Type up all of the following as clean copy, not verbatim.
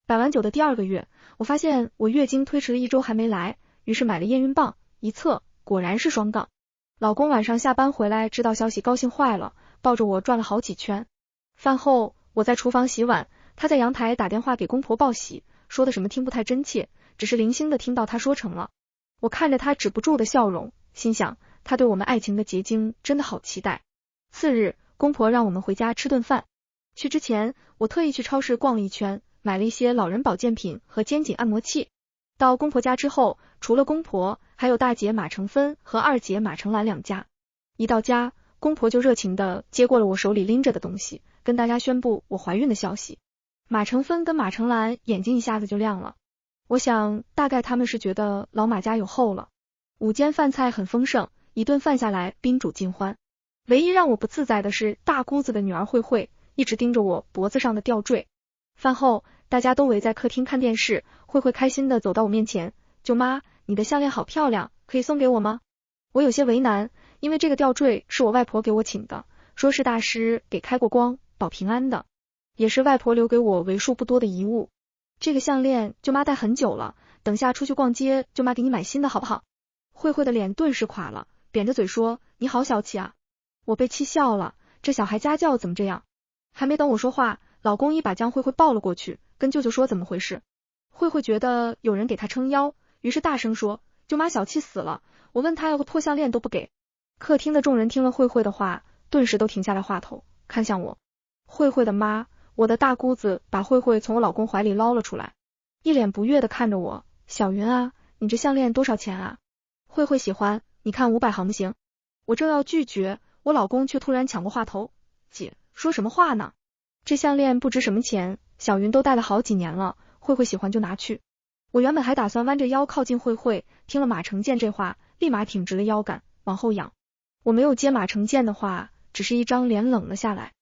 摆完酒的第2个月，我发现我月经推迟了1周还没来，于是买了验孕棒，一测果然是双杠。老公晚上下班回来知道消息高兴坏了，抱着我转了好几圈。饭后我在厨房洗碗，他在阳台打电话给公婆报喜，说的什么听不太真切，只是零星的听到他说成了。我看着他止不住的笑容，心想他对我们爱情的结晶真的好期待。次日，公婆让我们回家吃顿饭。去之前，我特意去超市逛了一圈，买了一些老人保健品和肩颈按摩器。到公婆家之后，除了公婆，还有大姐马成芬和二姐马成兰2家。一到家，公婆就热情的接过了我手里拎着的东西，跟大家宣布我怀孕的消息。马成芬跟马成兰眼睛一下子就亮了，我想大概他们是觉得老马家有后了。午间饭菜很丰盛，一顿饭下来宾主尽欢。唯一让我不自在的是大姑子的女儿慧慧一直盯着我脖子上的吊坠。饭后大家都围在客厅看电视，慧慧开心的走到我面前，舅妈，你的项链好漂亮，可以送给我吗？我有些为难，因为这个吊坠是我外婆给我请的，说是大师给开过光保平安的，也是外婆留给我为数不多的遗物。这个项链舅妈戴很久了，等下出去逛街舅妈给你买新的好不好？慧慧的脸顿时垮了，扁着嘴说，你好小气啊。我被气笑了，这小孩家教怎么这样？还没等我说话，老公一把将慧慧抱了过去，跟舅舅说怎么回事。慧慧觉得有人给她撑腰，于是大声说，舅妈小气死了，我问她要个破项链都不给。客厅的众人听了慧慧的话，顿时都停下来话头，看向我。慧慧的妈，我的大姑子把慧慧从我老公怀里捞了出来，一脸不悦的看着我，小云啊，你这项链多少钱啊？慧慧喜欢，你看500行不行？我正要拒绝，我老公却突然抢过话头，姐，说什么话呢？这项链不值什么钱，小云都戴了好几年了，慧慧喜欢就拿去。我原本还打算弯着腰靠近慧慧，听了马成建这话，立马挺直了腰杆，往后仰。我没有接马成建的话，只是一张脸冷了下来。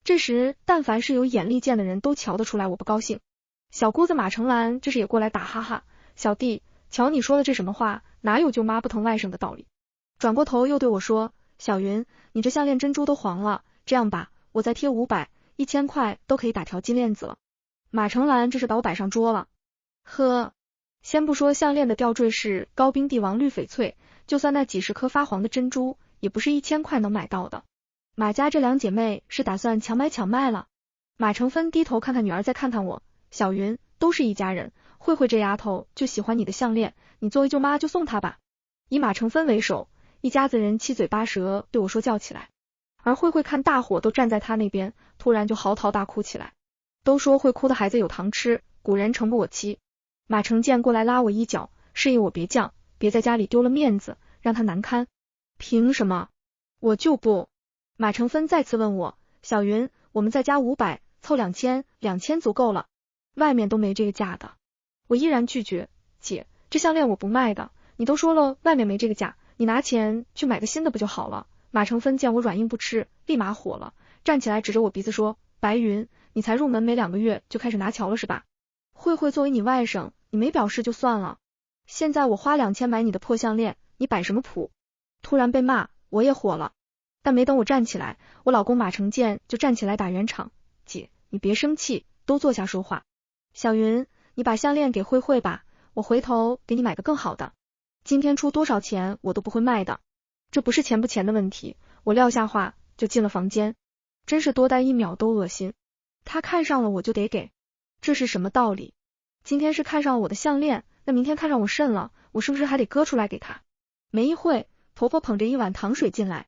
这时，但凡是有眼力见的人都瞧得出来我不高兴。小姑子马成兰这是也过来打哈哈，小弟，瞧你说的这什么话，哪有舅妈不疼外甥的道理？转过头又对我说，小云，你这项链珍珠都黄了，这样吧，我再贴500，1000块都可以打条金链子了。马成兰这是把我摆上桌了。呵，先不说项链的吊坠是高冰帝王绿翡翠，就算那几十颗发黄的珍珠，也不是1000块能买到的。马家这2姐妹是打算强买强卖了。马成芬低头看看女儿，再看看我，小云，都是一家人，慧慧这丫头就喜欢你的项链，你作为舅妈就送她吧。以马成芬为首，一家子人七嘴八舌对我说教起来。而慧慧看大伙都站在她那边，突然就嚎啕大哭起来。都说会哭的孩子有糖吃，古人诚不我欺。马成建过来拉我一脚，示意我别犟，别在家里丢了面子，让他难堪。凭什么？我就不。马成芬再次问我，小云，我们再加500，凑2000足够了，外面都没这个价的。我依然拒绝，姐，这项链我不卖的，你都说了外面没这个价，你拿钱去买个新的不就好了？马成芬见我软硬不吃，立马火了，站起来指着我鼻子说，白云，你才入门没2个月就开始拿瞧了是吧？慧慧作为你外甥，你没表示就算了，现在我花2000买你的破项链，你摆什么谱？突然被骂，我也火了，但没等我站起来，我老公马成建就站起来打圆场，姐，你别生气，都坐下说话。小云，你把项链给慧慧吧，我回头给你买个更好的，今天出多少钱我都不会卖的。这不是钱不钱的问题，我撂下话就进了房间，真是多待1秒都恶心。他看上了我就得给，这是什么道理？今天是看上了我的项链，那明天看上我肾了，我是不是还得割出来给他？没一会，婆婆捧着一碗糖水进来，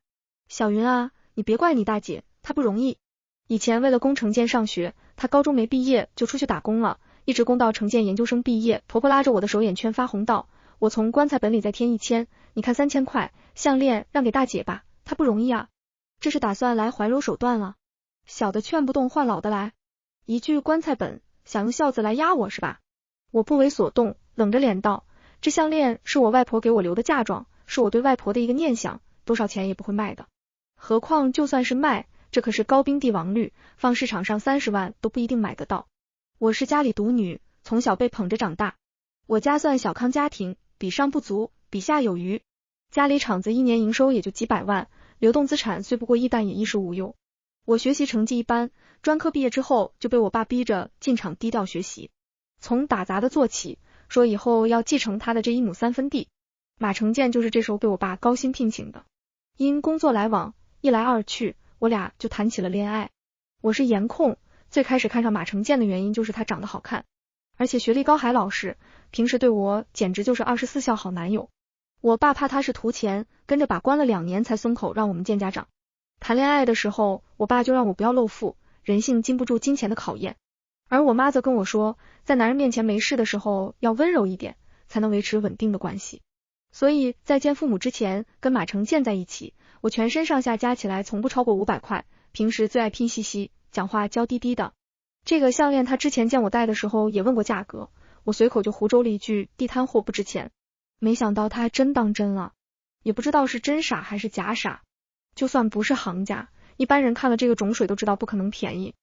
小云啊，你别怪你大姐，她不容易。以前为了供成建上学，她高中没毕业就出去打工了，一直供到成建研究生毕业，婆婆拉着我的手眼圈发红道，我从棺材本里再添1000，你看3000块，项链让给大姐吧，她不容易啊。这是打算来怀柔手段了？小的劝不动换老的来，一句棺材本，想用孝子来压我是吧？我不为所动，冷着脸道，这项链是我外婆给我留的嫁妆，是我对外婆的一个念想，多少钱也不会卖的。何况就算是卖，这可是高冰帝王绿，放市场上30万都不一定买得到。我是家里独女，从小被捧着长大，我家算小康家庭，比上不足，比下有余。家里厂子1年营收也就几百万，流动资产虽不过1，但也衣食无忧。我学习成绩一般，专科毕业之后就被我爸逼着进厂低调学习。从打杂的做起，说以后要继承他的这1亩3分地。马成建就是这时候被我爸高薪聘请的。因工作来往，一来二去，我俩就谈起了恋爱。我是颜控，最开始看上马成建的原因就是他长得好看，而且学历高还老实，平时对我简直就是24孝好男友。我爸怕他是图钱，跟着把关了2年才松口让我们见家长。谈恋爱的时候，我爸就让我不要露富，人性经不住金钱的考验。而我妈则跟我说，在男人面前没事的时候要温柔一点，才能维持稳定的关系。所以在见父母之前跟马成建在一起，我全身上下加起来从不超过500块，平时最爱拼夕夕，讲话娇滴滴的。这个项链他之前见我戴的时候也问过价格，我随口就胡诌了一句地摊货不值钱，没想到他还真当真了，也不知道是真傻还是假傻。就算不是行家，一般人看了这个种水都知道不可能便宜。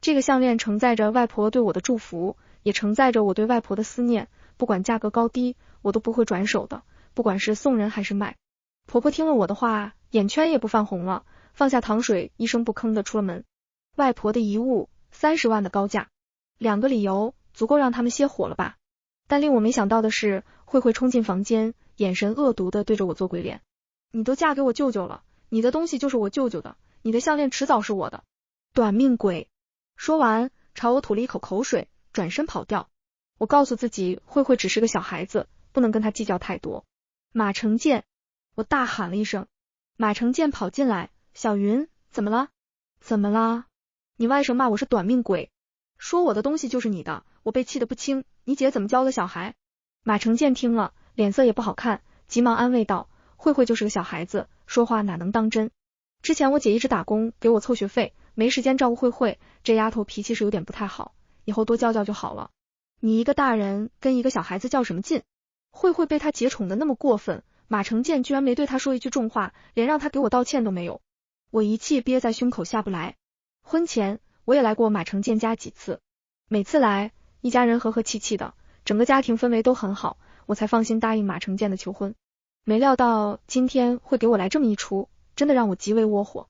这个项链承载着外婆对我的祝福，也承载着我对外婆的思念，不管价格高低，我都不会转手的，不管是送人还是卖。婆婆听了我的话，眼圈也不泛红了，放下糖水，一声不吭的出了门。外婆的遗物30万的高价，2个理由足够让他们歇火了吧。但令我没想到的是，慧慧冲进房间，眼神恶毒的对着我做鬼脸。你都嫁给我舅舅了，你的东西就是我舅舅的，你的项链迟早是我的，短命鬼。说完朝我吐了一口口水，转身跑掉。我告诉自己，慧慧只是个小孩子，不能跟他计较太多。马成建，我大喊了一声。马成建跑进来，小云，怎么了？怎么了？你外甥骂我是短命鬼，说我的东西就是你的，我被气得不轻，你姐怎么教的小孩？马成建听了，脸色也不好看，急忙安慰道，慧慧就是个小孩子，说话哪能当真。之前我姐一直打工给我凑学费，没时间照顾慧慧，这丫头脾气是有点不太好，以后多教教就好了。你一个大人跟一个小孩子较什么劲？慧慧被他姐宠得那么过分，马成建居然没对他说一句重话，连让他给我道歉都没有。我一气憋在胸口下不来。婚前我也来过马成建家几次，每次来一家人和和气气的，整个家庭氛围都很好，我才放心答应马成建的求婚。没料到今天会给我来这么一出，真的让我极为窝火。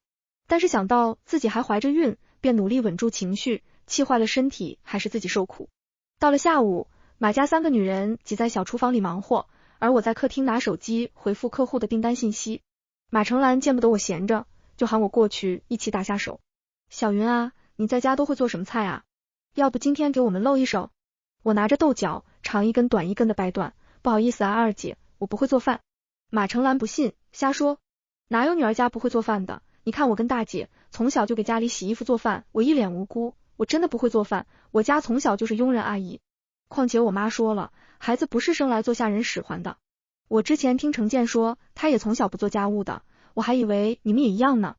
但是想到自己还怀着孕，便努力稳住情绪，气坏了身体还是自己受苦。到了下午，马家3个女人挤在小厨房里忙活，而我在客厅拿手机回复客户的订单信息。马成兰见不得我闲着，就喊我过去一起打下手。小云啊，你在家都会做什么菜啊？要不今天给我们露一手？我拿着豆角，长一根短一根的掰断，不好意思啊二姐，我不会做饭。马成兰不信，瞎说，哪有女儿家不会做饭的？你看我跟大姐从小就给家里洗衣服做饭，我一脸无辜，我真的不会做饭，我家从小就是佣人阿姨。况且我妈说了，孩子不是生来做下人使唤的。我之前听程建说，他也从小不做家务的，我还以为你们也一样呢。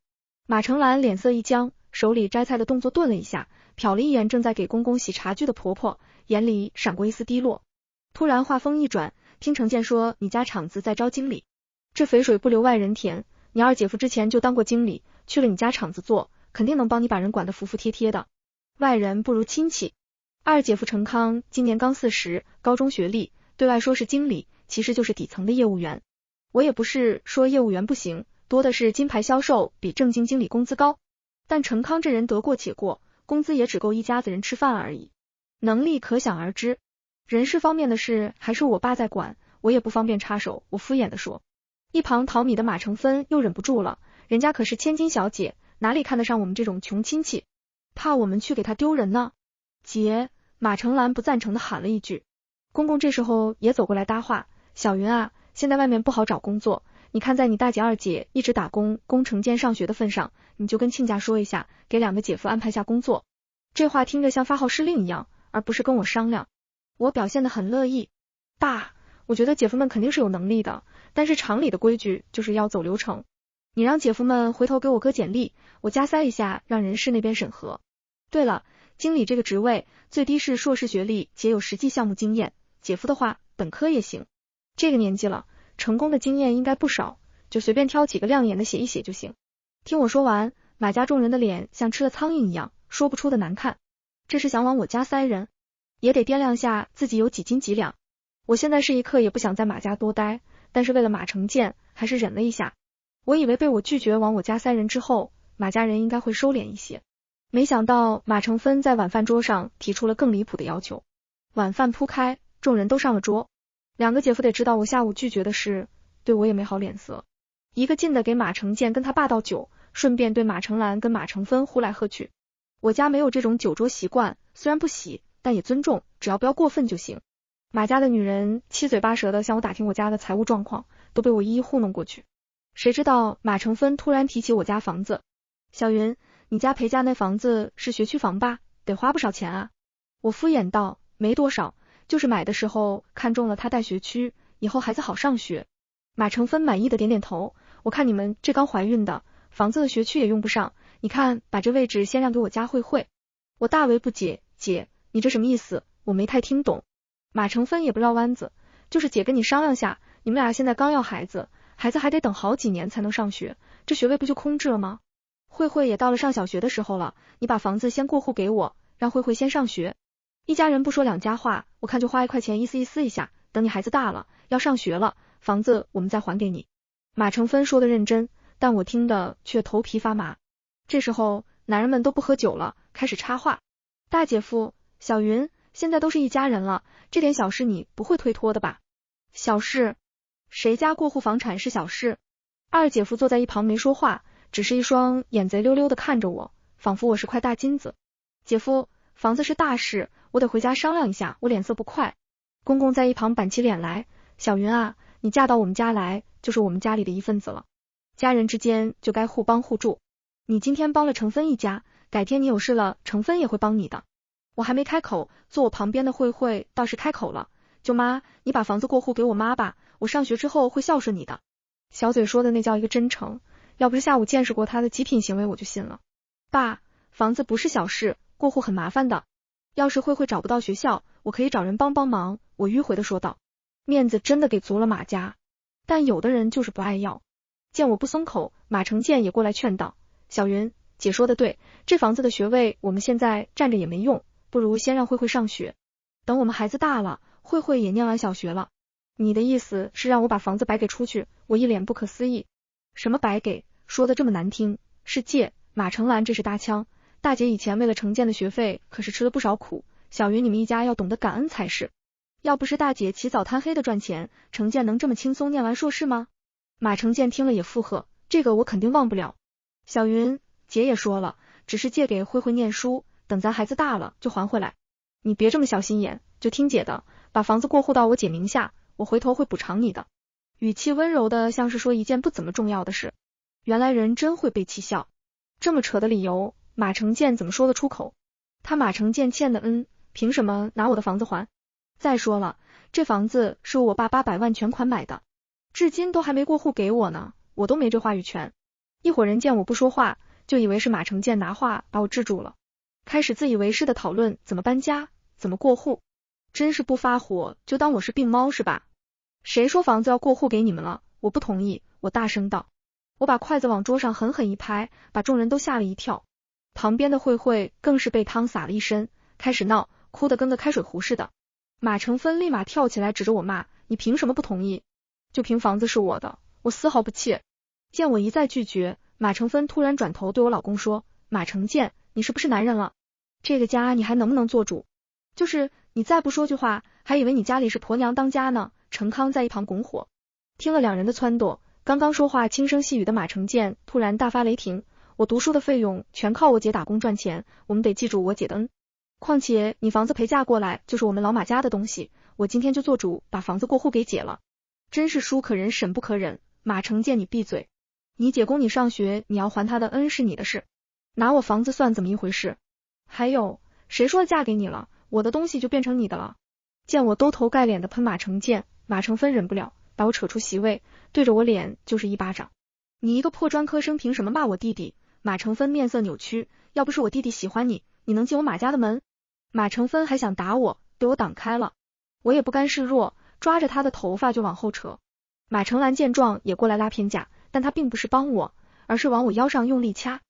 马成兰脸色一僵，手里摘菜的动作顿了一下，瞟了一眼正在给公公洗茶具的婆婆，眼里闪过一丝低落。突然话锋一转，听程建说你家厂子在招经理，这肥水不流外人田，你二姐夫之前就当过经理，去了你家厂子做，肯定能帮你把人管得服服帖帖的。外人不如亲戚。二姐夫程康今年刚40，高中学历，对外说是经理，其实就是底层的业务员。我也不是说业务员不行，多的是金牌销售比正经经理工资高，但程康这人得过且过，工资也只够一家子人吃饭而已，能力可想而知。人事方面的事还是我爸在管，我也不方便插手，我敷衍的说。一旁淘米的马成芬又忍不住了，人家可是千金小姐，哪里看得上我们这种穷亲戚，怕我们去给她丢人呢。姐，马成兰不赞成的喊了一句。公公这时候也走过来搭话，小云啊，现在外面不好找工作，你看在你大姐二姐一直打工供程建上学的份上，你就跟亲家说一下，给2个姐夫安排下工作。这话听着像发号施令一样，而不是跟我商量。我表现得很乐意。爸，我觉得姐夫们肯定是有能力的，但是厂里的规矩就是要走流程，你让姐夫们回头给我哥简历，我加塞一下让人事那边审核。对了，经理这个职位最低是硕士学历且有实际项目经验，姐夫的话本科也行。这个年纪了，成功的经验应该不少，就随便挑几个亮眼的写一写就行。听我说完，马家众人的脸像吃了苍蝇一样，说不出的难看。这是想往我家塞人，也得掂量下自己有几斤几两。我现在是一刻也不想在马家多待，但是为了马成建，还是忍了一下。我以为被我拒绝往我家塞人之后，马家人应该会收敛一些，没想到马成芬在晚饭桌上提出了更离谱的要求。晚饭铺开，众人都上了桌。两个姐夫得知道我下午拒绝的事，对我也没好脸色。一个劲的给马成建跟他爸倒酒，顺便对马成兰跟马成芬呼来喝去。我家没有这种酒桌习惯，虽然不喜，但也尊重，只要不要过分就行。马家的女人七嘴八舌的向我打听我家的财务状况，都被我一一糊弄过去。谁知道马成芬突然提起我家房子，小云，你家裴家那房子是学区房吧？得花不少钱啊。我敷衍道，没多少，就是买的时候看中了他带学区，以后孩子好上学。马成芬满意的点点头，我看你们这刚怀孕的，房子的学区也用不上，你看把这位置先让给我家慧慧。我大为不解，姐，你这什么意思？我没太听懂。马成芬也不绕弯子，就是姐跟你商量下，你们俩现在刚要孩子，孩子还得等好几年才能上学，这学位不就空置了吗？慧慧也到了上小学的时候了，你把房子先过户给我，让慧慧先上学。一家人不说两家话，我看就花1块钱意思意思一下，等你孩子大了，要上学了，房子我们再还给你。马成芬说的认真，但我听的却头皮发麻。这时候男人们都不喝酒了，开始插话。大姐夫，小云，现在都是一家人了，这点小事你不会推脱的吧？小事？谁家过户房产是小事？二姐夫坐在一旁没说话，只是一双眼贼溜溜的看着我，仿佛我是块大金子。姐夫，房子是大事，我得回家商量一下，我脸色不快。公公在一旁板起脸来，小云啊，你嫁到我们家来，就是我们家里的一份子了，家人之间就该互帮互助。你今天帮了程芬一家，改天你有事了，程芬也会帮你的。我还没开口，坐我旁边的慧慧倒是开口了，舅妈，你把房子过户给我妈吧，我上学之后会孝顺你的。小嘴说的那叫一个真诚，要不是下午见识过她的极品行为，我就信了。爸，房子不是小事，过户很麻烦的。要是慧慧找不到学校，我可以找人帮帮忙，我迂回的说道。面子真的给足了马家，但有的人就是不爱要。见我不松口，马成建也过来劝道，小云，姐说的对，这房子的学位我们现在占着也没用，不如先让慧慧上学，等我们孩子大了，慧慧也念完小学了。你的意思是让我把房子白给出去？我一脸不可思议。什么白给？说的这么难听，是借。马成兰这是搭腔，大姐以前为了程建的学费可是吃了不少苦，小云你们一家要懂得感恩才是。要不是大姐起早贪黑的赚钱，程建能这么轻松念完硕士吗？马成建听了也附和，这个我肯定忘不了。小云，姐也说了，只是借给慧慧念书，等咱孩子大了就还回来。你别这么小心眼，就听姐的，把房子过户到我姐名下，我回头会补偿你的。语气温柔的像是说一件不怎么重要的事。原来人真会被气笑，这么扯的理由，马成建怎么说得出口？他马成建欠的恩，凭什么拿我的房子还？再说了，这房子是我爸800万全款买的，至今都还没过户给我呢，我都没这话语权。一伙人见我不说话，就以为是马成建拿话把我制住了，开始自以为是的讨论怎么搬家，怎么过户。真是不发火就当我是病猫是吧？谁说房子要过户给你们了？我不同意，我大声道。我把筷子往桌上狠狠一拍，把众人都吓了一跳。旁边的慧慧更是被汤洒了一身，开始闹，哭得跟个开水壶似的。马成芬立马跳起来指着我骂，你凭什么不同意？就凭房子是我的，我丝毫不怯。见我一再拒绝，马成芬突然转头对我老公说，马成建，你是不是男人了？这个家你还能不能做主？就是你再不说句话，还以为你家里是婆娘当家呢。程康在一旁拱火。听了两人的撺掇，刚刚说话轻声细语的马成建突然大发雷霆，我读书的费用全靠我姐打工赚钱，我们得记住我姐的恩。况且你房子陪嫁过来就是我们老马家的东西，我今天就做主把房子过户给姐了。真是书可忍审不可忍。马成建，你闭嘴。你姐供你上学，你要还她的恩是你的事，拿我房子算怎么一回事？还有谁说嫁给你了，我的东西就变成你的了？见我兜头盖脸的喷马成建，马成芬忍不了，把我扯出席位，对着我脸就是一巴掌。你一个破专科生凭什么骂我弟弟？马成芬面色扭曲，要不是我弟弟喜欢你，你能进我马家的门？马成芬还想打我，被我挡开了。我也不甘示弱，抓着他的头发就往后扯。马成兰见状也过来拉偏架，但他并不是帮我，而是往我腰上用力掐。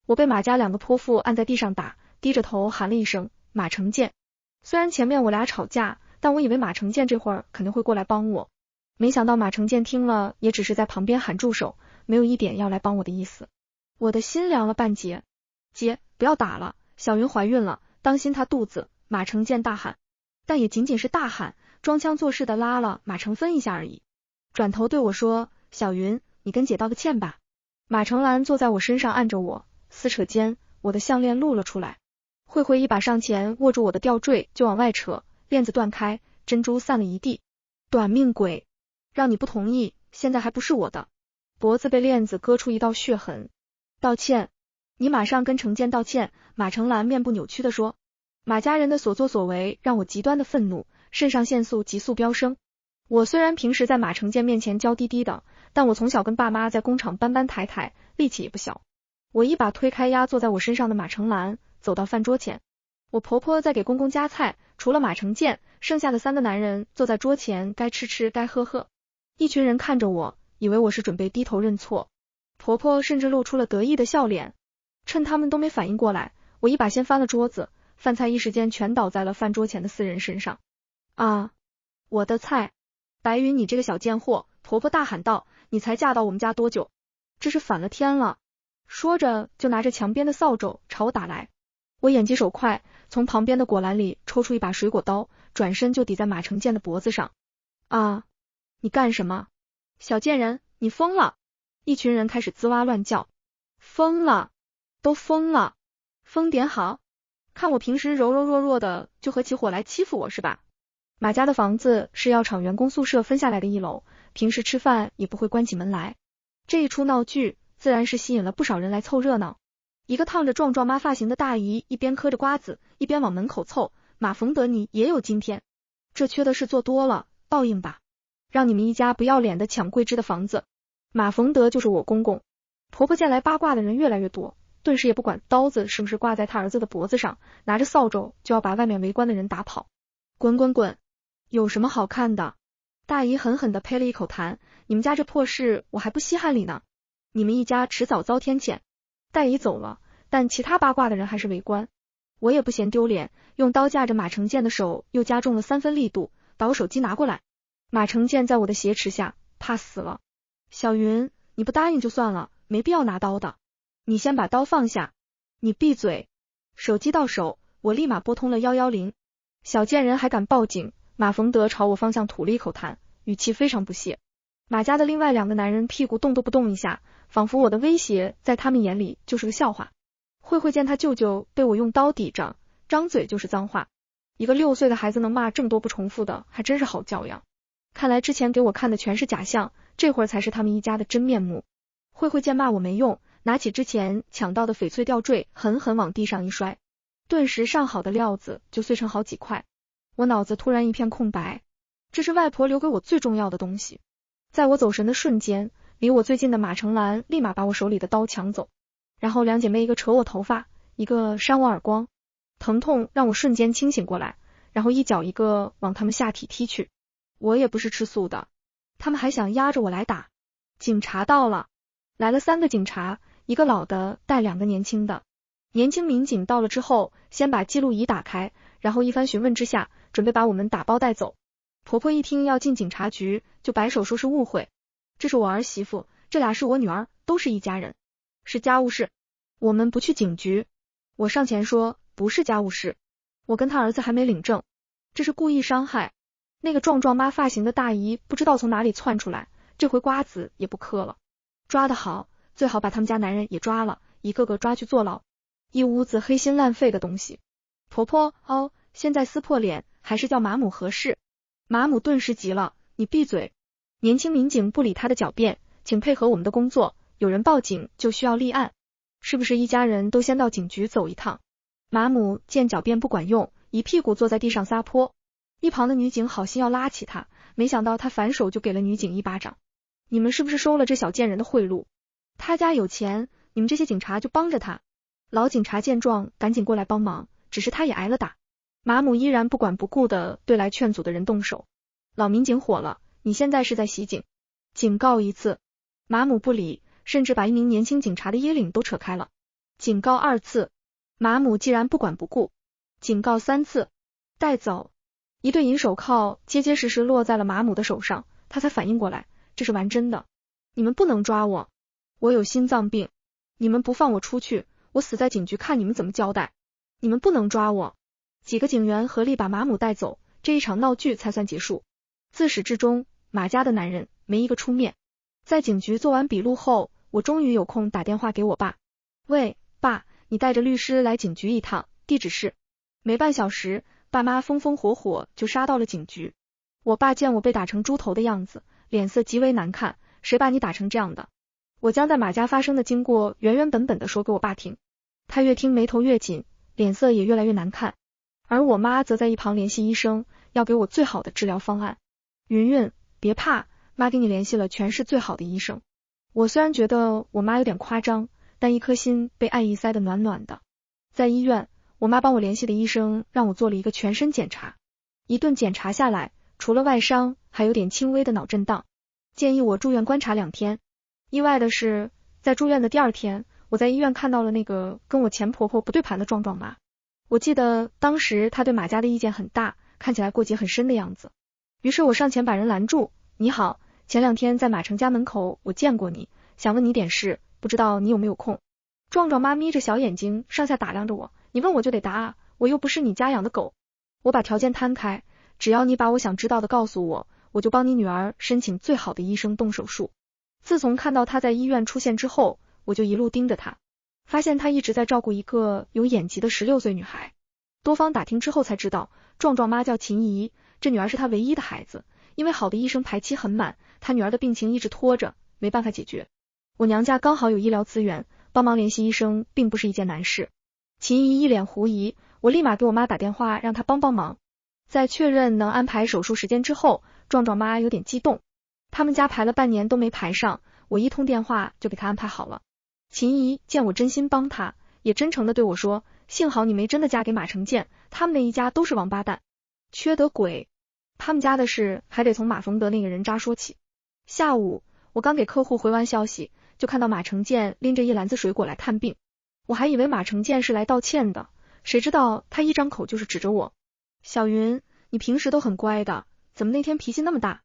我被马家两个泼妇按在地上打，低着头喊了一声马成建。虽然前面我俩吵架，但我以为马成建这会儿肯定会过来帮我，没想到马成建听了也只是在旁边喊住手，没有一点要来帮我的意思。我的心凉了半截。姐，不要打了，小云怀孕了，当心她肚子。马成建大喊。但也仅仅是大喊，装腔作势的拉了马成芬一下而已。转头对我说，小云，你跟姐道个歉吧。马成兰坐在我身上按着我，撕扯间，我的项链露了出来。慧慧一把上前握住我的吊坠就往外扯，链子断开，珍珠散了一地。短命鬼，让你不同意，现在还不是我的。脖子被链子割出一道血痕。道歉，你马上跟程健道歉。马成兰面部扭曲地说。马家人的所作所为让我极端的愤怒，肾上腺素急速飙升。我虽然平时在马成健面前娇滴滴的，但我从小跟爸妈在工厂搬搬抬抬，力气也不小。我一把推开压坐在我身上的马成兰，走到饭桌前。我婆婆在给公公夹菜，除了马成健，剩下的3个男人坐在桌前，该吃吃该喝喝。一群人看着我，以为我是准备低头认错。婆婆甚至露出了得意的笑脸。趁他们都没反应过来，我一把掀翻了桌子，饭菜一时间全倒在了饭桌前的4人身上。啊，我的菜！白云，你这个小贱货！婆婆大喊道，你才嫁到我们家多久？这是反了天了！说着就拿着墙边的扫帚朝我打来。我眼疾手快，从旁边的果篮里抽出一把水果刀，转身就抵在马成健的脖子上。啊！你干什么？小贱人，你疯了！一群人开始滋哇乱叫。疯了！都疯了！疯点好！看我平时柔柔弱弱的，就合起伙来欺负我是吧？马家的房子是药厂员工宿舍分下来的1楼，平时吃饭也不会关起门来。这一出闹剧自然是吸引了不少人来凑热闹。一个烫着壮壮妈发型的大姨一边嗑着瓜子，一边往门口凑。马逢德，你也有今天，这缺的是做多了，报应吧，让你们一家不要脸的抢桂枝的房子。马逢德就是我公公。婆婆见来八卦的人越来越多，顿时也不管刀子是不是挂在他儿子的脖子上，拿着扫帚就要把外面围观的人打跑。滚滚滚！有什么好看的？大姨狠狠地呸了一口痰，你们家这破事我还不稀罕里呢，你们一家迟早遭天谴。大姨走了，但其他八卦的人还是围观。我也不嫌丢脸，用刀架着马成健的手又加重了3分力度，把我手机拿过来。马成健在我的挟持下怕死了。小云，你不答应就算了，没必要拿刀的。你先把刀放下。你闭嘴。手机到手，我立马拨通了110。小贱人还敢报警？马逢德朝我方向吐了一口痰，语气非常不屑。马家的另外2个男人屁股动都不动一下，仿佛我的威胁在他们眼里就是个笑话。慧慧见他舅舅被我用刀抵着，张嘴就是脏话。一个6岁的孩子能骂这么多不重复的，还真是好教养。看来之前给我看的全是假象，这会儿才是他们一家的真面目。慧慧见骂我没用，拿起之前抢到的翡翠吊坠，狠狠往地上一摔，顿时上好的料子就碎成好几块。我脑子突然一片空白，这是外婆留给我最重要的东西。在我走神的瞬间，离我最近的马成兰立马把我手里的刀抢走，然后2姐妹一个扯我头发，一个扇我耳光，疼痛让我瞬间清醒过来，然后一脚一个往他们下体踢去。我也不是吃素的，他们还想压着我来打。警察到了，来了3个警察，一个老的带2个年轻的。年轻民警到了之后，先把记录仪打开，然后一番询问之下，准备把我们打包带走。婆婆一听要进警察局，就摆手说是误会，这是我儿媳妇，这俩是我女儿，都是一家人，是家务事，我们不去警局。我上前说不是家务事，我跟他儿子还没领证，这是故意伤害。那个壮壮妈发型的大姨不知道从哪里窜出来，这回瓜子也不嗑了。抓得好，最好把他们家男人也抓了，一个个抓去坐牢。一屋子黑心烂肺的东西。婆婆，哦，现在撕破脸还是叫马母合适。马母顿时急了，你闭嘴。年轻民警不理他的狡辩，请配合我们的工作，有人报警就需要立案，是不是一家人都先到警局走一趟？马母见狡辩不管用，一屁股坐在地上撒泼。一旁的女警好心要拉起他，没想到他反手就给了女警一巴掌。你们是不是收了这小贱人的贿赂？他家有钱，你们这些警察就帮着他。老警察见状赶紧过来帮忙，只是他也挨了打。马母依然不管不顾的对来劝阻的人动手。老民警火了，你现在是在袭警，警告1次。马母不理，甚至把一名年轻警察的衣领都扯开了。警告2次。马母既然不管不顾，警告3次。带走。一对银手铐结结实实落在了马母的手上，他才反应过来，这是玩真的。你们不能抓我，我有心脏病，你们不放我出去，我死在警局看你们怎么交代。你们不能抓我。几个警员合力把马母带走，这一场闹剧才算结束。自始至终，马家的男人没一个出面。在警局做完笔录后，我终于有空打电话给我爸。喂，爸，你带着律师来警局一趟，地址是……没半小时，爸妈风风火火就杀到了警局。我爸见我被打成猪头的样子，脸色极为难看，谁把你打成这样的？我将在马家发生的经过原原本本的说给我爸听。他越听眉头越紧，脸色也越来越难看。而我妈则在一旁联系医生，要给我最好的治疗方案。云云，别怕，妈给你联系了全市最好的医生。我虽然觉得我妈有点夸张，但一颗心被爱意塞得暖暖的。在医院，我妈帮我联系的医生让我做了一个全身检查。一顿检查下来，除了外伤，还有点轻微的脑震荡，建议我住院观察2天。意外的是，在住院的第2天，我在医院看到了那个跟我前婆婆不对盘的壮壮妈。我记得当时她对马家的意见很大，看起来过节很深的样子。于是我上前把人拦住，你好，前2天在马成家门口我见过你，想问你点事，不知道你有没有空。壮壮妈眯着小眼睛上下打量着我，你问我就得答啊，我又不是你家养的狗。我把条件摊开，只要你把我想知道的告诉我，我就帮你女儿申请最好的医生动手术。自从看到她在医院出现之后，我就一路盯着她，发现她一直在照顾一个有眼疾的16岁女孩。多方打听之后才知道，壮壮妈叫秦怡，这女儿是她唯一的孩子，因为好的医生排期很满，她女儿的病情一直拖着，没办法解决。我娘家刚好有医疗资源，帮忙联系医生并不是一件难事。秦怡一脸狐疑，我立马给我妈打电话让她帮帮忙。在确认能安排手术时间之后，壮壮妈有点激动，他们家排了半年都没排上，我一通电话就给她安排好了。秦怡见我真心帮她，也真诚地对我说，幸好你没真的嫁给马成建，他们那一家都是王八蛋，缺德鬼。他们家的事还得从马逢德那个人渣说起。下午我刚给客户回完消息，就看到马成建拎着一篮子水果来探病。我还以为马成建是来道歉的，谁知道他一张口就是指着我。小云，你平时都很乖的，怎么那天脾气那么大？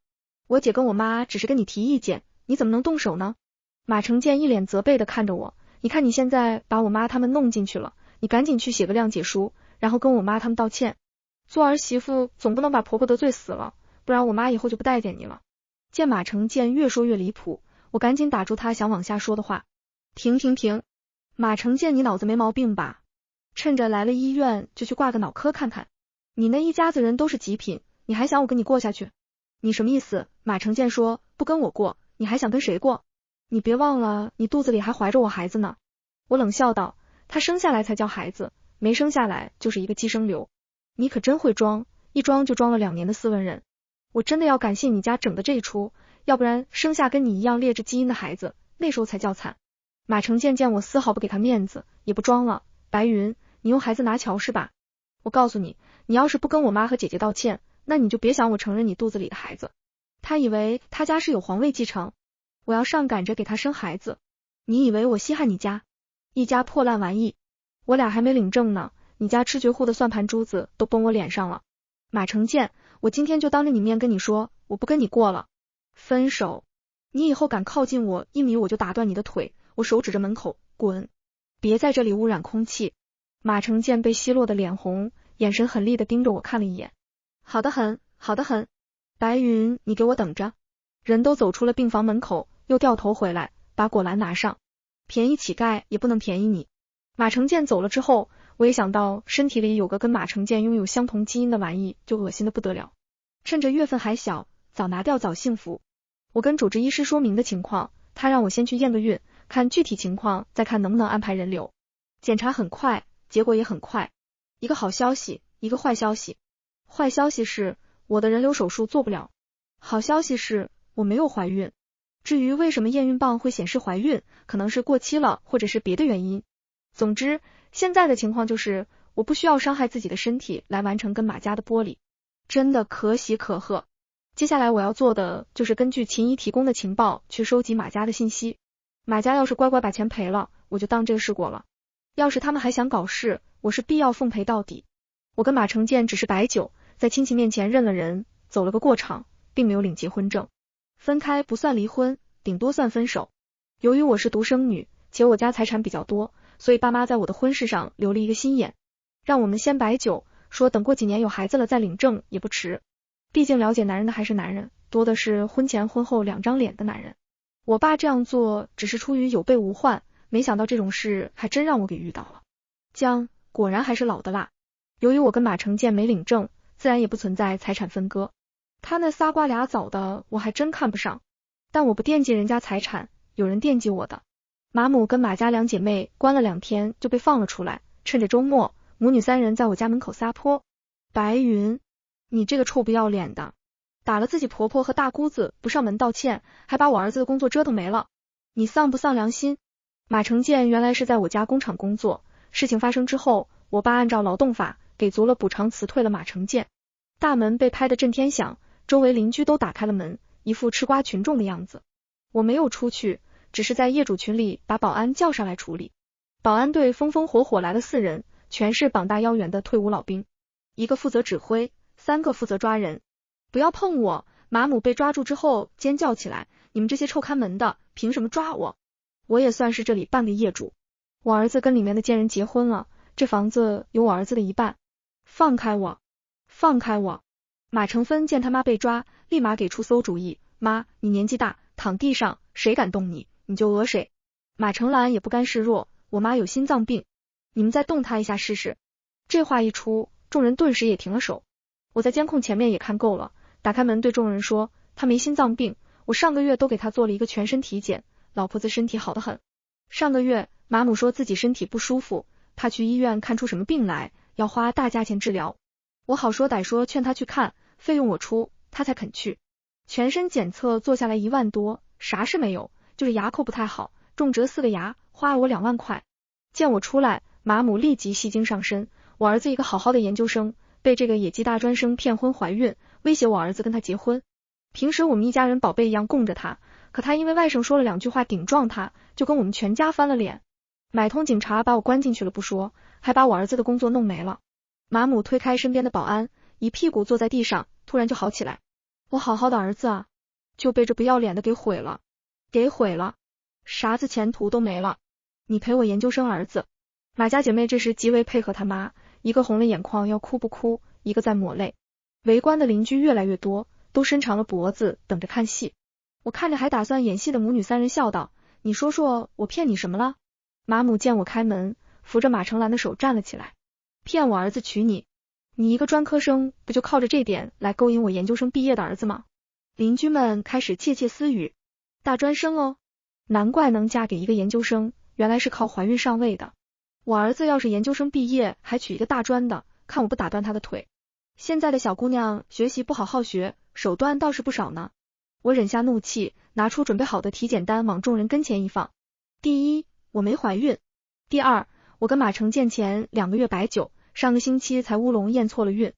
我姐跟我妈只是跟你提意见，你怎么能动手呢？马成建一脸责备的看着我，你看你现在把我妈他们弄进去了，你赶紧去写个谅解书，然后跟我妈他们道歉。做儿媳妇总不能把婆婆得罪死了，不然我妈以后就不待见你了。见马成建越说越离谱，我赶紧打住他想往下说的话。停，马成建，你脑子没毛病吧？趁着来了医院就去挂个脑科看看。你那一家子人都是极品，你还想我跟你过下去？你什么意思？马成建说，不跟我过，你还想跟谁过？你别忘了，你肚子里还怀着我孩子呢。我冷笑道，他生下来才叫孩子，没生下来就是一个寄生瘤。你可真会装，一装就装了2年的斯文人。我真的要感谢你家整的这一出，要不然生下跟你一样劣质基因的孩子，那时候才叫惨。马成建见我丝毫不给他面子，也不装了，白云，你用孩子拿瞧是吧？我告诉你，你要是不跟我妈和姐姐道歉，那你就别想我承认你肚子里的孩子。他以为他家是有皇位继承，我要上赶着给他生孩子。你以为我稀罕你家？一家破烂玩意，我俩还没领证呢，你家吃绝户的算盘珠子都崩我脸上了。马成建，我今天就当着你面跟你说，我不跟你过了，分手。你以后敢靠近我1米，我就打断你的腿。我手指着门口，滚，别在这里污染空气。马成建被奚落的脸红，眼神狠厉的盯着我看了一眼。好的很，好的很。白云，你给我等着。人都走出了病房门口，又掉头回来，把果篮拿上。便宜乞丐也不能便宜你。马成建走了之后，我也想到身体里有个跟马成建拥有相同基因的玩意，就恶心的不得了。趁着月份还小，早拿掉早幸福。我跟主治医师说明的情况，他让我先去验个孕，看具体情况再看能不能安排人流。检查很快，结果也很快。一个好消息，一个坏消息。坏消息是我的人流手术做不了，好消息是我没有怀孕。至于为什么验孕棒会显示怀孕，可能是过期了，或者是别的原因。总之，现在的情况就是我不需要伤害自己的身体来完成跟马家的剥离，真的可喜可贺。接下来我要做的就是根据秦怡提供的情报去收集马家的信息。马家要是乖乖把钱赔了，我就当这个事过了。要是他们还想搞事，我是必要奉陪到底。我跟马成建只是摆酒，在亲戚面前认了人，走了个过场，并没有领结婚证。分开不算离婚，顶多算分手。由于我是独生女，且我家财产比较多，所以爸妈在我的婚事上留了一个心眼，让我们先摆酒，说等过几年有孩子了再领证也不迟。毕竟了解男人的还是男人，多的是婚前婚后两张脸的男人。我爸这样做只是出于有备无患，没想到这种事还真让我给遇到了。姜果然还是老的辣。由于我跟马成建没领证，自然也不存在财产分割。他那仨瓜俩枣的我还真看不上，但我不惦记人家财产，有人惦记我的。马母跟马家两姐妹关了2天就被放了出来，趁着周末，母女3人在我家门口撒泼。白云，你这个臭不要脸的，打了自己婆婆和大姑子不上门道歉，还把我儿子的工作折腾没了，你丧不丧良心？马成建原来是在我家工厂工作，事情发生之后，我爸按照劳动法给足了补偿，辞退了马成建。大门被拍得震天响，周围邻居都打开了门，一副吃瓜群众的样子。我没有出去，只是在业主群里把保安叫上来处理。保安队风风火火来了4人，全是膀大腰圆的退伍老兵，一个负责指挥，3个负责抓人。不要碰我！马母被抓住之后尖叫起来，你们这些臭看门的，凭什么抓我？我也算是这里半个业主，我儿子跟里面的贱人结婚了，这房子有我儿子的一半。放开我！放开我！马成芬见他妈被抓，立马给出馊主意，妈，你年纪大，躺地上，谁敢动你，你就讹谁。马成兰也不甘示弱，我妈有心脏病，你们再动她一下试试。这话一出，众人顿时也停了手。我在监控前面也看够了，打开门对众人说，她没心脏病，我上个月都给她做了一个全身体检，老婆子身体好得很。上个月马母说自己身体不舒服，怕去医院看出什么病来，要花大价钱治疗。我好说歹说劝她去看，费用我出，她才肯去。全身检测做下来1万多，啥事没有，就是牙口不太好，重折4个牙，花了我2万块。见我出来，马母立即戏精上身，我儿子一个好好的研究生，被这个野鸡大专生骗婚怀孕，威胁我儿子跟他结婚。平时我们一家人宝贝一样供着他，可他因为外甥说了2句话顶撞他，就跟我们全家翻了脸。买通警察把我关进去了不说，还把我儿子的工作弄没了。马母推开身边的保安，一屁股坐在地上，突然就好起来。我好好的儿子啊，就被这不要脸的给毁了，给毁了，啥子前途都没了。你赔我研究生儿子。马家姐妹这时极为配合他妈，一个红了眼眶要哭不哭，一个在抹泪。围观的邻居越来越多，都伸长了脖子等着看戏。我看着还打算演戏的母女3人笑道，你说说我骗你什么了？马母见我开门，扶着马成兰的手站了起来，骗我儿子娶你，你一个专科生不就靠着这点来勾引我研究生毕业的儿子吗？邻居们开始窃窃私语，大专生哦，难怪能嫁给一个研究生，原来是靠怀孕上位的。我儿子要是研究生毕业还娶一个大专的，看我不打断他的腿。现在的小姑娘学习不好好学，手段倒是不少呢。我忍下怒气，拿出准备好的体检单往众人跟前一放。第一，我没怀孕。第二，我跟马成建前2个月摆酒，上个星期才乌龙验错了孕。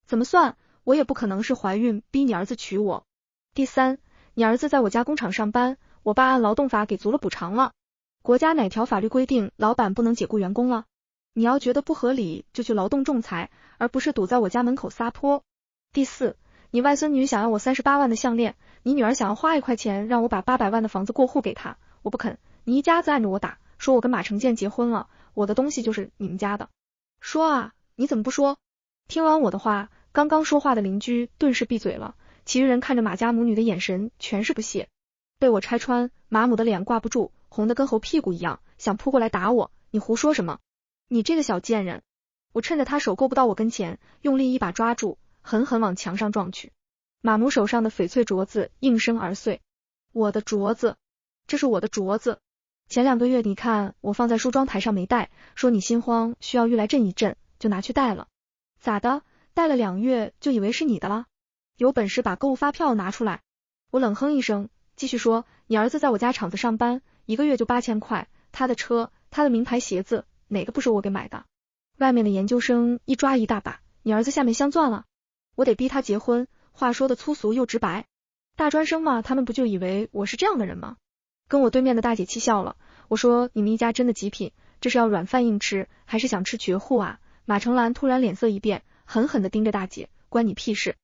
怎么算，我也不可能是怀孕逼你儿子娶我。第三，你儿子在我家工厂上班，我爸按劳动法给足了补偿了。国家哪条法律规定老板不能解雇员工了？你要觉得不合理就去劳动仲裁，而不是堵在我家门口撒泼。第四，你外孙女想要我38万的项链，你女儿想要花1块钱让我把800万的房子过户给她，我不肯，你一家子按着我打，说我跟马成建结婚了，我的东西就是你们家的。说啊，你怎么不说？听完我的话，刚刚说话的邻居顿时闭嘴了，其余人看着马家母女的眼神全是不屑。被我拆穿，马母的脸挂不住，红得跟猴屁股一样，想扑过来打我。你胡说什么？你这个小贱人！我趁着他手够不到我跟前，用力一把抓住，狠狠往墙上撞去。马母手上的翡翠镯子应声而碎。我的镯子，这是我的镯子。前2个月你看我放在梳妆台上没戴，说你心慌需要玉来镇一镇，就拿去戴了。咋的？戴了2月就以为是你的了？有本事把购物发票拿出来！我冷哼一声，继续说，你儿子在我家厂子上班，1个月就8000块，他的车，他的名牌鞋子，哪个不是我给买的？外面的研究生一抓一大把，你儿子下面镶钻了，我得逼他结婚，话说的粗俗又直白。大专生嘛，他们不就以为我是这样的人吗？跟我对面的大姐气笑了，我说你们一家真的极品，这是要软饭硬吃，还是想吃绝户啊？马成兰突然脸色一变，狠狠地盯着大姐，关你屁事！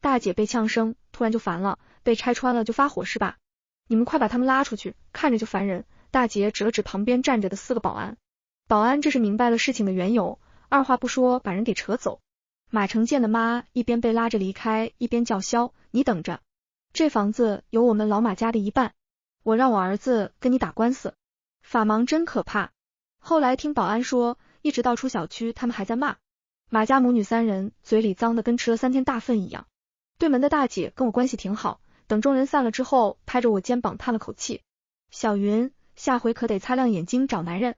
大姐被呛声，突然就烦了，被拆穿了就发火是吧？你们快把他们拉出去，看着就烦人。大姐指了指旁边站着的4个保安，保安这是明白了事情的缘由，二话不说把人给扯走。马成建的妈一边被拉着离开，一边叫嚣，你等着，这房子有我们老马家的一半，我让我儿子跟你打官司。法盲真可怕。后来听保安说，一直到出小区他们还在骂。马家母女3人嘴里脏的跟吃了3天大粪一样。对门的大姐跟我关系挺好，等众人散了之后，拍着我肩膀叹了口气，小云，下回可得擦亮眼睛找男人，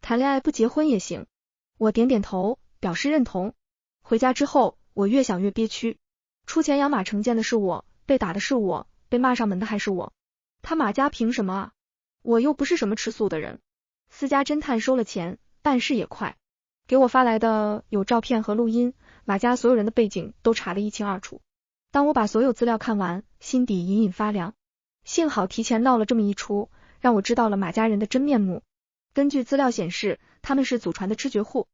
谈恋爱不结婚也行。我点点头，表示认同。回家之后，我越想越憋屈，出钱养马成建的是我，被打的是我，被骂上门的还是我，他马家凭什么啊？我又不是什么吃素的人。私家侦探收了钱，办事也快，给我发来的有照片和录音，马家所有人的背景都查得一清二楚。当我把所有资料看完，心底隐隐发凉，幸好提前闹了这么一出，让我知道了马家人的真面目。根据资料显示，他们是祖传的吃绝户。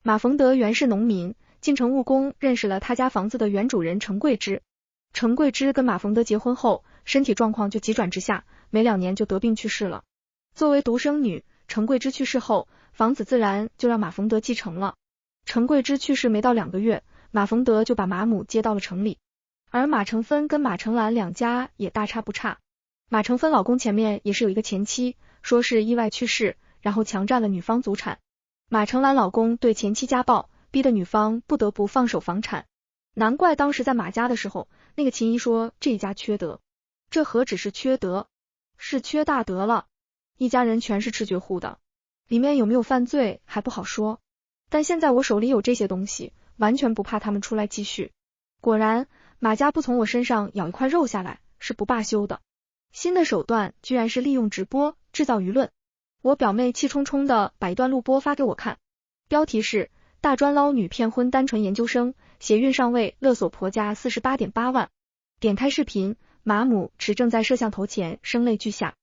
马逢德原是农民，进城务工，认识了他家房子的原主人程桂芝。程桂芝跟马逢德结婚后，身体状况就急转直下，没2年就得病去世了。作为独生女，程桂芝去世后，房子自然就让马逢德继承了。程桂芝去世没到2个月，马逢德就把马母接到了城里，而马成芬跟马成兰两家也大差不差。马成芬老公前面也是有一个前妻，说是意外去世，然后强占了女方祖产。马成兰老公对前妻家暴，逼得女方不得不放手房产。难怪当时在马家的时候，那个秦姨说这一家缺德，这何止是缺德，是缺大德了。一家人全是吃绝户的，里面有没有犯罪还不好说，但现在我手里有这些东西，完全不怕他们出来继续。果然，马家不从我身上咬一块肉下来，是不罢休的。新的手段居然是利用直播制造舆论。我表妹气冲冲的把一段录播发给我看，标题是大专捞女骗婚单纯研究生，携孕上位勒索婆家 48.8 万。点开视频，马母持正在摄像头前声泪俱下，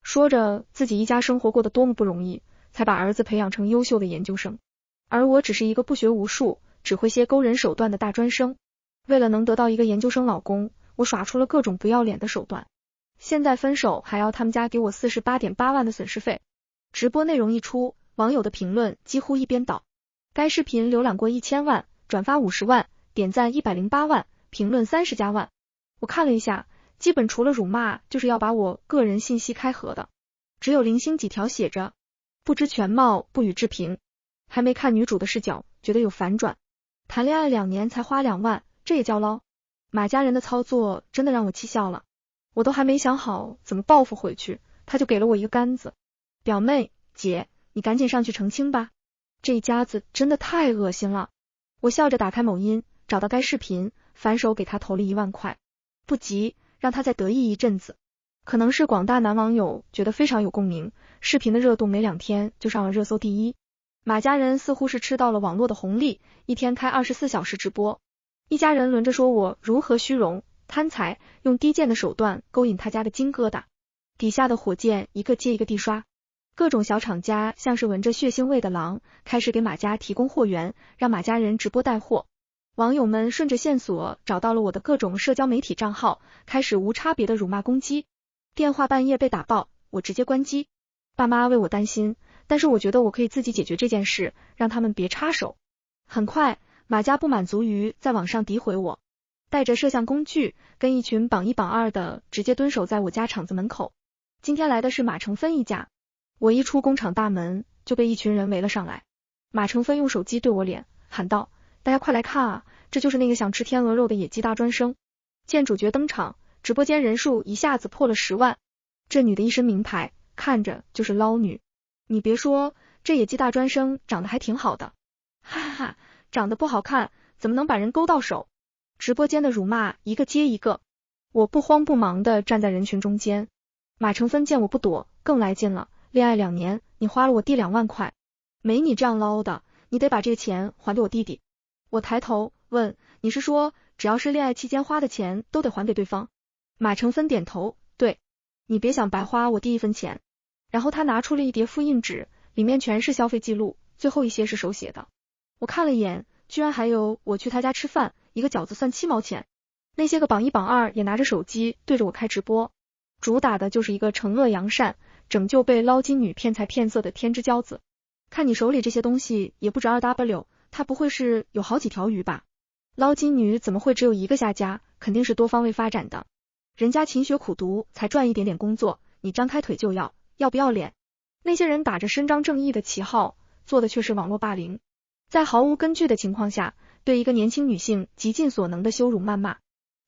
说着自己一家生活过得多么不容易，才把儿子培养成优秀的研究生，而我只是一个不学无术，只会些勾人手段的大专生。为了能得到一个研究生老公，我耍出了各种不要脸的手段，现在分手还要他们家给我 48.8 万的损失费。直播内容一出，网友的评论几乎一边倒。该视频浏览过1000万，转发50万，点赞108万，评论30加万。我看了一下，基本除了辱骂就是要把我个人信息开盒的，只有零星几条写着不知全貌，不予置评。还没看女主的视角，觉得有反转。谈恋爱2年才花2万，这也叫捞？马家人的操作真的让我气笑了，我都还没想好怎么报复回去，他就给了我一个杆子。表妹，姐，你赶紧上去澄清吧，这一家子真的太恶心了。我笑着打开某音，找到该视频，反手给他投了1万块。不急，让他再得意一阵子。可能是广大男网友觉得非常有共鸣，视频的热度没2天就上了热搜第1。马家人似乎是吃到了网络的红利，一天开24小时直播，一家人轮着说我如何虚荣贪财，用低贱的手段勾引他家的金疙瘩，底下的火箭一个接一个地刷。各种小厂家像是闻着血腥味的狼，开始给马家提供货源，让马家人直播带货。网友们顺着线索找到了我的各种社交媒体账号，开始无差别的辱骂攻击。电话半夜被打爆，我直接关机。爸妈为我担心，但是我觉得我可以自己解决这件事，让他们别插手。很快，马家不满足于在网上诋毁我，带着摄像工具跟一群榜1榜2的直接蹲守在我家厂子门口。今天来的是马成芬一家，我一出工厂大门就被一群人围了上来。马成芬用手机对我脸喊道，大家快来看啊，这就是那个想吃天鹅肉的野鸡大专生。见主角登场，直播间人数一下子破了10万。这女的一身名牌，看着就是捞女。你别说，这野鸡大专生长得还挺好的。哈哈哈，长得不好看怎么能把人勾到手？直播间的辱骂一个接一个，我不慌不忙地站在人群中间。马成芬见我不躲，更来劲了，恋爱2年，你花了我弟2万块，没你这样捞的，你得把这个钱还给我弟弟。我抬头问，你是说只要是恋爱期间花的钱都得还给对方？马成芬点头，对，你别想白花我弟1分钱。然后他拿出了一叠复印纸，里面全是消费记录，最后一些是手写的。我看了一眼，居然还有我去他家吃饭，一个饺子算7毛钱。那些个榜1榜2也拿着手机对着我开直播，主打的就是一个惩恶扬善，拯救被捞金女骗财骗色的天之骄子。看你手里这些东西也不止2W，他不会是有好几条鱼吧？捞金女怎么会只有一个下家，肯定是多方位发展的。人家勤学苦读才赚一点点工作，你张开腿就要不要脸？那些人打着伸张正义的旗号，做的却是网络霸凌，在毫无根据的情况下，对一个年轻女性极尽所能的羞辱谩骂，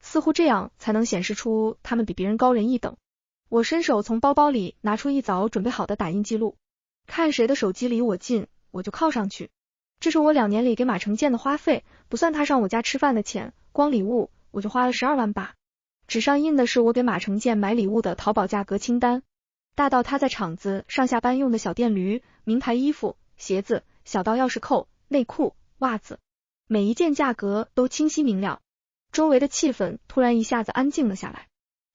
似乎这样才能显示出他们比别人高人一等。我伸手从包包里拿出一早准备好的打印记录，看谁的手机离我近，我就靠上去。这是我2年里给马成建的花费，不算他上我家吃饭的钱，光礼物我就花了12万8。纸上印的是我给马成建买礼物的淘宝价格清单，大到他在厂子上下班用的小电驴、名牌衣服、鞋子，小到钥匙扣、内裤、袜子，每一件价格都清晰明了。周围的气氛突然一下子安静了下来。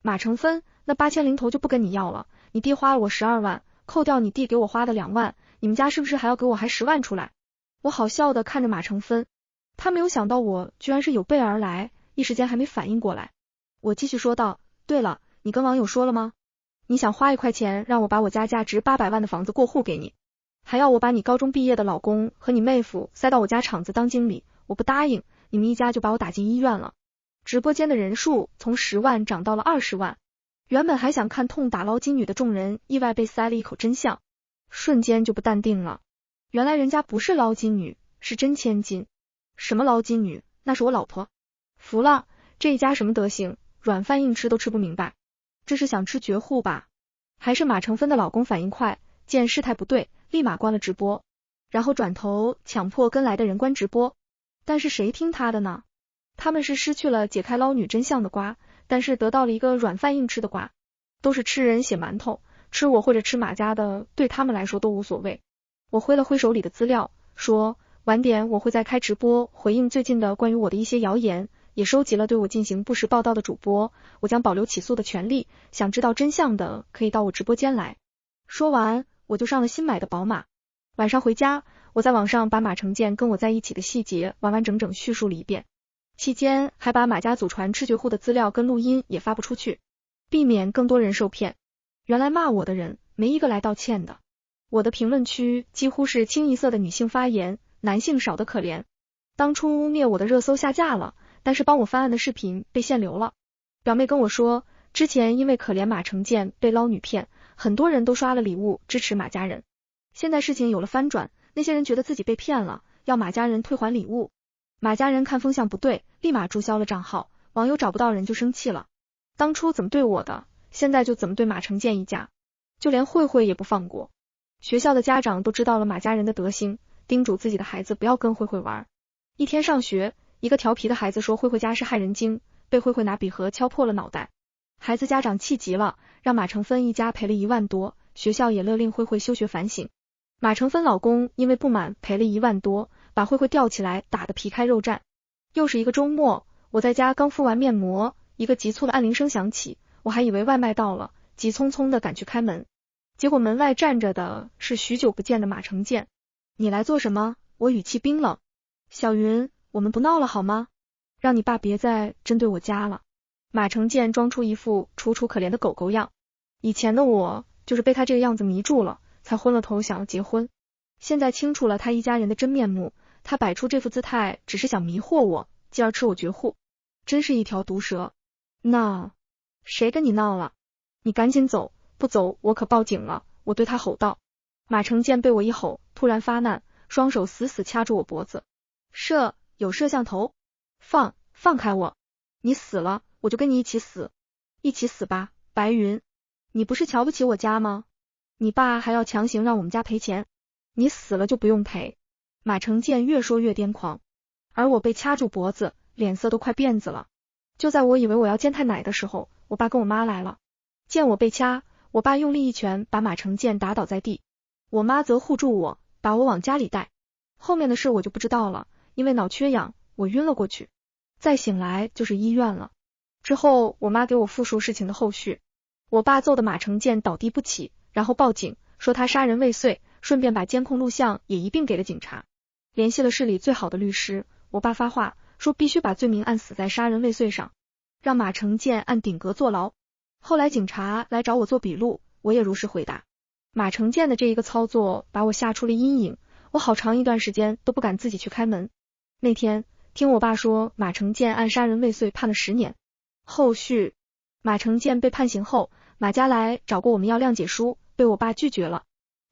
马成芬，那8000零头就不跟你要了，你弟花了我12万，扣掉你弟给我花的2万，你们家是不是还要给我还10万出来？我好笑的看着马成芬，他没有想到我居然是有备而来，一时间还没反应过来。我继续说道，对了，你跟网友说了吗？你想花1块钱让我把我家价值800万的房子过户给你，还要我把你高中毕业的老公和你妹夫塞到我家厂子当经理，我不答应，你们一家就把我打进医院了。直播间的人数从10万涨到了20万，原本还想看痛打捞金女的众人意外被塞了一口真相，瞬间就不淡定了。原来人家不是捞金女，是真千金。什么捞金女？那是我老婆。服了，这一家什么德行，软饭硬吃都吃不明白。这是想吃绝户吧？还是马成芬的老公反应快，见事态不对，立马关了直播，然后转头强迫跟来的人关直播。但是谁听他的呢？他们是失去了解开捞女真相的瓜，但是得到了一个软饭硬吃的瓜。都是吃人血馒头，吃我或者吃马家的，对他们来说都无所谓。我挥了挥手里的资料，说晚点我会再开直播，回应最近的关于我的一些谣言，也收集了对我进行不实报道的主播，我将保留起诉的权利，想知道真相的可以到我直播间来。说完，我就上了新买的宝马。晚上回家，我在网上把马成建跟我在一起的细节完完整整叙述了一遍，期间还把马家祖传吃绝户的资料跟录音也发布出去，避免更多人受骗。原来骂我的人没一个来道歉的，我的评论区几乎是清一色的女性发言，男性少得可怜。当初污蔑我的热搜下架了，但是帮我翻案的视频被限流了。表妹跟我说，之前因为可怜马成建被捞女骗，很多人都刷了礼物支持马家人。现在事情有了翻转，那些人觉得自己被骗了，要马家人退还礼物。马家人看风向不对，立马注销了账号，网友找不到人就生气了。当初怎么对我的，现在就怎么对马成建一家，就连慧慧也不放过。学校的家长都知道了马家人的德行，叮嘱自己的孩子不要跟慧慧玩。一天上学，一个调皮的孩子说慧慧家是害人精，被慧慧拿笔盒敲破了脑袋。孩子家长气急了，让马成芬一家赔了1万多，学校也勒令慧慧休学反省。马成芬老公因为不满赔了1万多，把慧慧吊起来打得皮开肉绽。又是一个周末，我在家刚敷完面膜，一个急促的按铃声响起，我还以为外卖到了，急匆匆的赶去开门。结果门外站着的是许久不见的马成建。你来做什么？我语气冰冷。小云，我们不闹了好吗？让你爸别再针对我家了。马成建装出一副楚楚可怜的狗狗样。以前的我就是被他这个样子迷住了，才昏了头想要结婚。现在清楚了他一家人的真面目，他摆出这副姿态只是想迷惑我，继而吃我绝户。真是一条毒蛇。那谁跟你闹了？你赶紧走，不走我可报警了，我对他吼道。马成建被我一吼，突然发难，双手死死掐住我脖子。有摄像头，放开我，你死了我就跟你一起死，一起死吧，白云，你不是瞧不起我家吗？你爸还要强行让我们家赔钱，你死了就不用赔。马成建越说越癫狂，而我被掐住脖子，脸色都快变紫了。就在我以为我要煎太奶的时候，我爸跟我妈来了。见我被掐，我爸用力一拳把马成建打倒在地，我妈则护住我，把我往家里带。后面的事我就不知道了，因为脑缺氧，我晕了过去。再醒来就是医院了。之后我妈给我复述事情的后续。我爸揍的马成建倒地不起，然后报警，说他杀人未遂，顺便把监控录像也一并给了警察。联系了市里最好的律师，我爸发话说必须把罪名按死在杀人未遂上，让马成建按顶格坐牢。后来警察来找我做笔录，我也如实回答。马成建的这一个操作把我吓出了阴影，我好长一段时间都不敢自己去开门。那天听我爸说，马成建按杀人未遂判了10年。后续，马成建被判刑后，马家来找过我们要谅解书，被我爸拒绝了。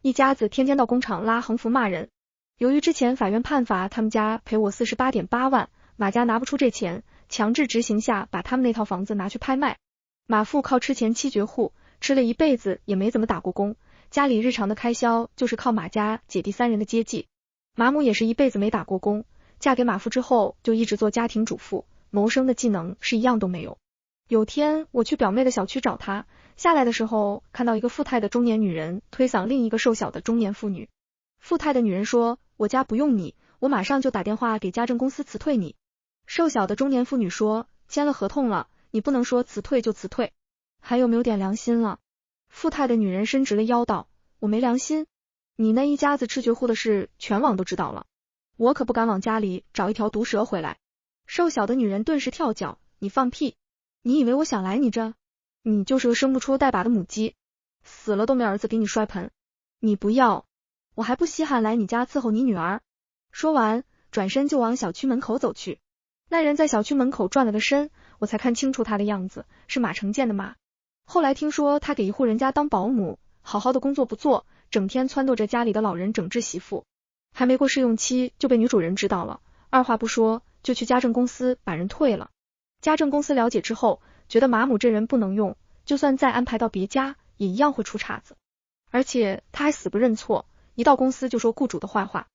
一家子天天到工厂拉横幅骂人。由于之前法院判罚他们家赔我 48.8 万，马家拿不出这钱，强制执行下把他们那套房子拿去拍卖。马父靠吃钱七绝户，吃了一辈子也没怎么打过工，家里日常的开销就是靠马家姐弟3人的接济。马母也是一辈子没打过工，嫁给马父之后就一直做家庭主妇，谋生的技能是一样都没有。有天我去表妹的小区找她，下来的时候看到一个富态的中年女人推搡另一个瘦小的中年妇女。富态的女人说，我家不用你，我马上就打电话给家政公司辞退你。瘦小的中年妇女说，签了合同了，你不能说辞退就辞退，还有没有点良心了？富态的女人伸直了腰道，我没良心，你那一家子吃绝户的事全网都知道了，我可不敢往家里找一条毒蛇回来。瘦小的女人顿时跳脚，你放屁，你以为我想来你这？你就是个生不出带把的母鸡，死了都没儿子给你摔盆，你不要，我还不稀罕来你家伺候你女儿。说完转身就往小区门口走去。那人在小区门口转了个身，我才看清楚他的样子，是马成建的马。后来听说他给一户人家当保姆，好好的工作不做，整天撺掇着家里的老人整治媳妇，还没过试用期就被女主人知道了，二话不说就去家政公司把人退了。家政公司了解之后，觉得马母这人不能用，就算再安排到别家也一样会出岔子，而且他还死不认错，一到公司就说雇主的坏话。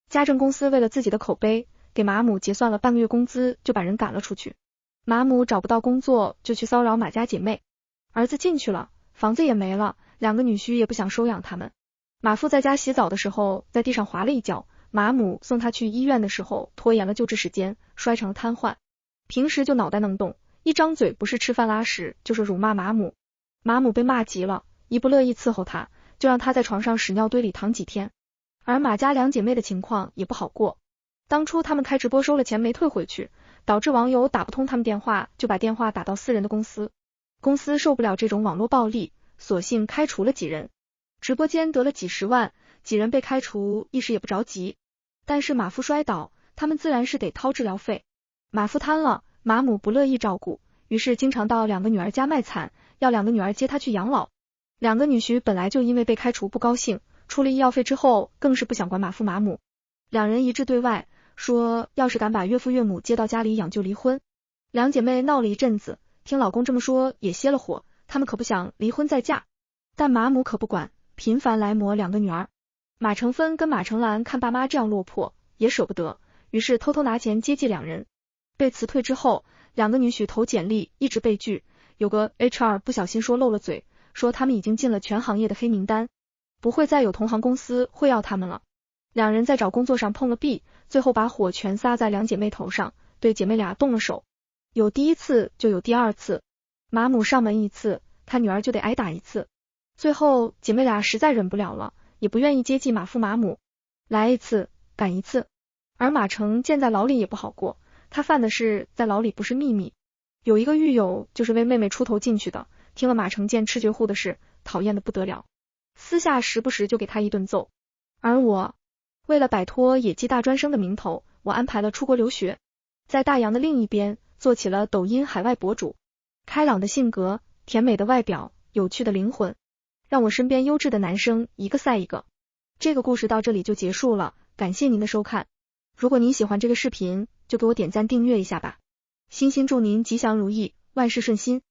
家政公司为了自己的口碑，给马母结算了半个月工资就把人赶了出去。马母找不到工作就去骚扰马家姐妹，儿子进去了，房子也没了，2个女婿也不想收养他们。马父在家洗澡的时候在地上滑了一跤，马母送他去医院的时候拖延了救治时间，摔成了瘫痪。平时就脑袋能动，一张嘴不是吃饭拉屎就是辱骂马母。马母被骂急了，一不乐意伺候他，就让他在床上屎尿堆里躺几天。而马家2姐妹的情况也不好过，当初他们开直播收了钱没退回去，导致网友打不通他们电话，就把电话打到私人的公司。公司受不了这种网络暴力，索性开除了几人。直播间得了几十万，几人被开除一时也不着急，但是马父摔倒，他们自然是得掏治疗费。马父瘫了，马母不乐意照顾，于是经常到2个女儿家卖惨，要2个女儿接他去养老。2个女婿本来就因为被开除不高兴，出了医药费之后更是不想管马父马母。2人一致对外说，要是敢把岳父岳母接到家里养就离婚。2姐妹闹了一阵子，听老公这么说也歇了火，他们可不想离婚再嫁，但马母可不管，频繁来磨2个女儿。马成芬跟马成兰看爸妈这样落魄，也舍不得，于是偷偷拿钱接济2人。被辞退之后，2个女婿投简历一直被拒，有个 HR 不小心说漏了嘴，说他们已经进了全行业的黑名单，不会再有同行公司会要他们了。2人在找工作上碰了壁，最后把火全撒在2姐妹头上，对姐妹俩动了手。有第1次就有第2次，马母上门一次，她女儿就得挨打1次。最后姐妹俩实在忍不了了，也不愿意接济马父马母，来1次赶1次。而马成建在牢里也不好过，他犯的事在牢里不是秘密，有一个狱友就是为妹妹出头进去的，听了马成建吃绝户的事，讨厌的不得了，私下时不时就给他一顿揍。而我为了摆脱野鸡大专生的名头，我安排了出国留学，在大洋的另一边做起了抖音海外博主。开朗的性格，甜美的外表，有趣的灵魂，让我身边优质的男生一个赛一个。这个故事到这里就结束了，感谢您的收看。如果您喜欢这个视频，就给我点赞订阅一下吧。衷心祝您吉祥如意，万事顺心。